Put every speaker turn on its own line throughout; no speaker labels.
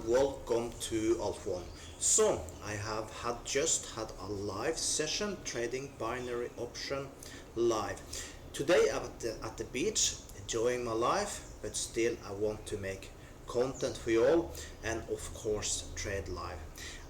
and welcome to AlphaOne. So I have just had a live session trading binary option live. Today I'm at the beach enjoying my life, but still I want to make content for you all and of course trade live.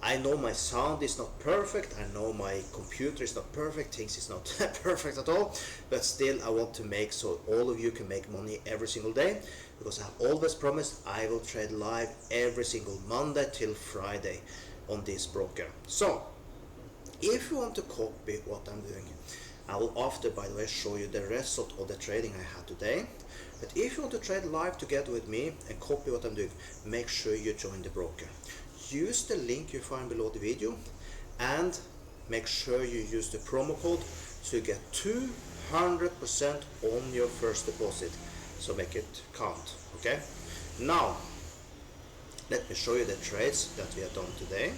I know my sound is not perfect, I know my computer is not perfect, things is not perfect at all, but still I want to make so all of you can make money every single day, because I have always promised I will trade live every single Monday till Friday on this broker. So if you want to copy what I'm doing, I will after, by the way, show you the result of the trading I had today. But if you want to trade live together with me and copy what I'm doing, make sure you join the broker. Use the link you find below the video and make sure you use the promo code so you get 200% on your first deposit. So make it count, okay? Now, let me show you the trades that we have done today.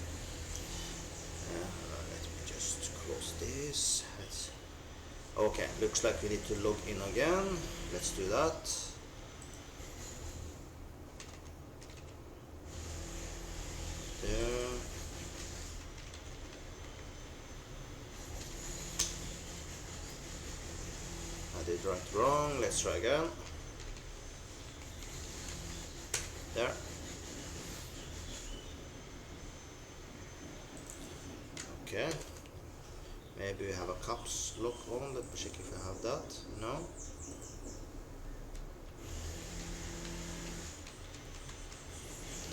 Let me just close this. Okay, looks like we need to log in again. Let's do that. There. I did wrong. Let's try again. There. Okay. Maybe we have a caps lock on. Let me check if I have that. No.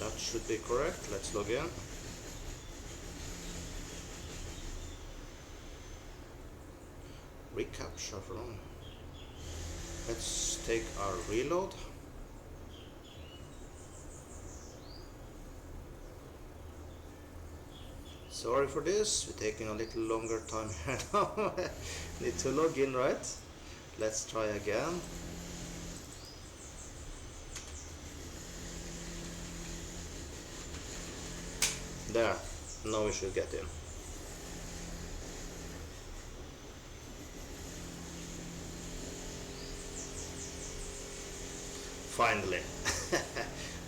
That should be correct. Let's log in. Recaptcha from. Let's take our reload. Sorry for this, we're taking a little longer time here now. Need to log in, right? Let's try again. There, now we should get in. Finally.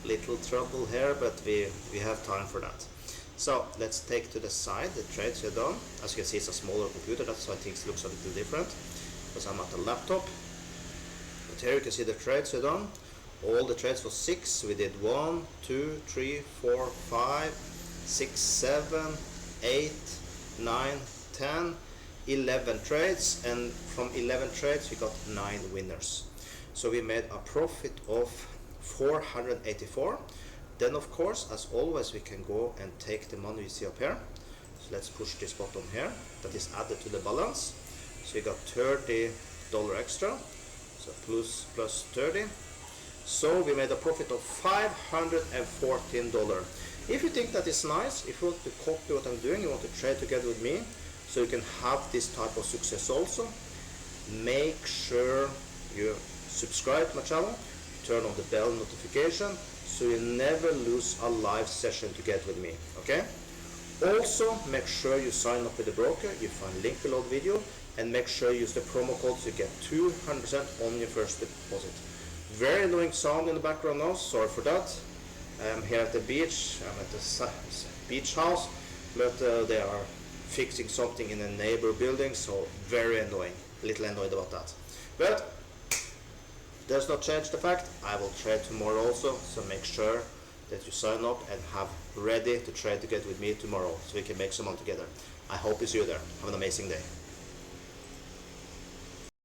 Little trouble here, but we have time for that. So let's take to the side the trades we've done. As you can see, it's a smaller computer, that's why things looks a little different, because I'm at a laptop. But here you can see the trades we've done. All the trades was 6. We did 1, 2, 3, 4, 5, 6, 7, 8, 9, 10, 11 trades, and from 11 trades we got 9 winners. So we made a profit of 484. Then of course, as always, we can go and take the money we see up here. So let's push this button here, that is added to the balance. So we got $30 extra, so plus 30. So we made a profit of $514. If you think that is nice, if you want to copy what I'm doing, you want to trade together with me, so you can have this type of success also, make sure you subscribe to my channel, turn on the bell notification, so you never lose a live session together with me, okay? Also, make sure you sign up with the broker, you find link below the video, and make sure you use the promo code so you get 200% on your first deposit. Very annoying sound in the background now, sorry for that. I'm here at the beach, I'm at the beach house, but they are fixing something in a neighbor building, so very annoying, a little annoyed about that. But does not change the fact I will trade tomorrow also, so make sure that you sign up and have ready to trade together with me tomorrow so we can make some money together. I hope to see you there. Have an amazing day.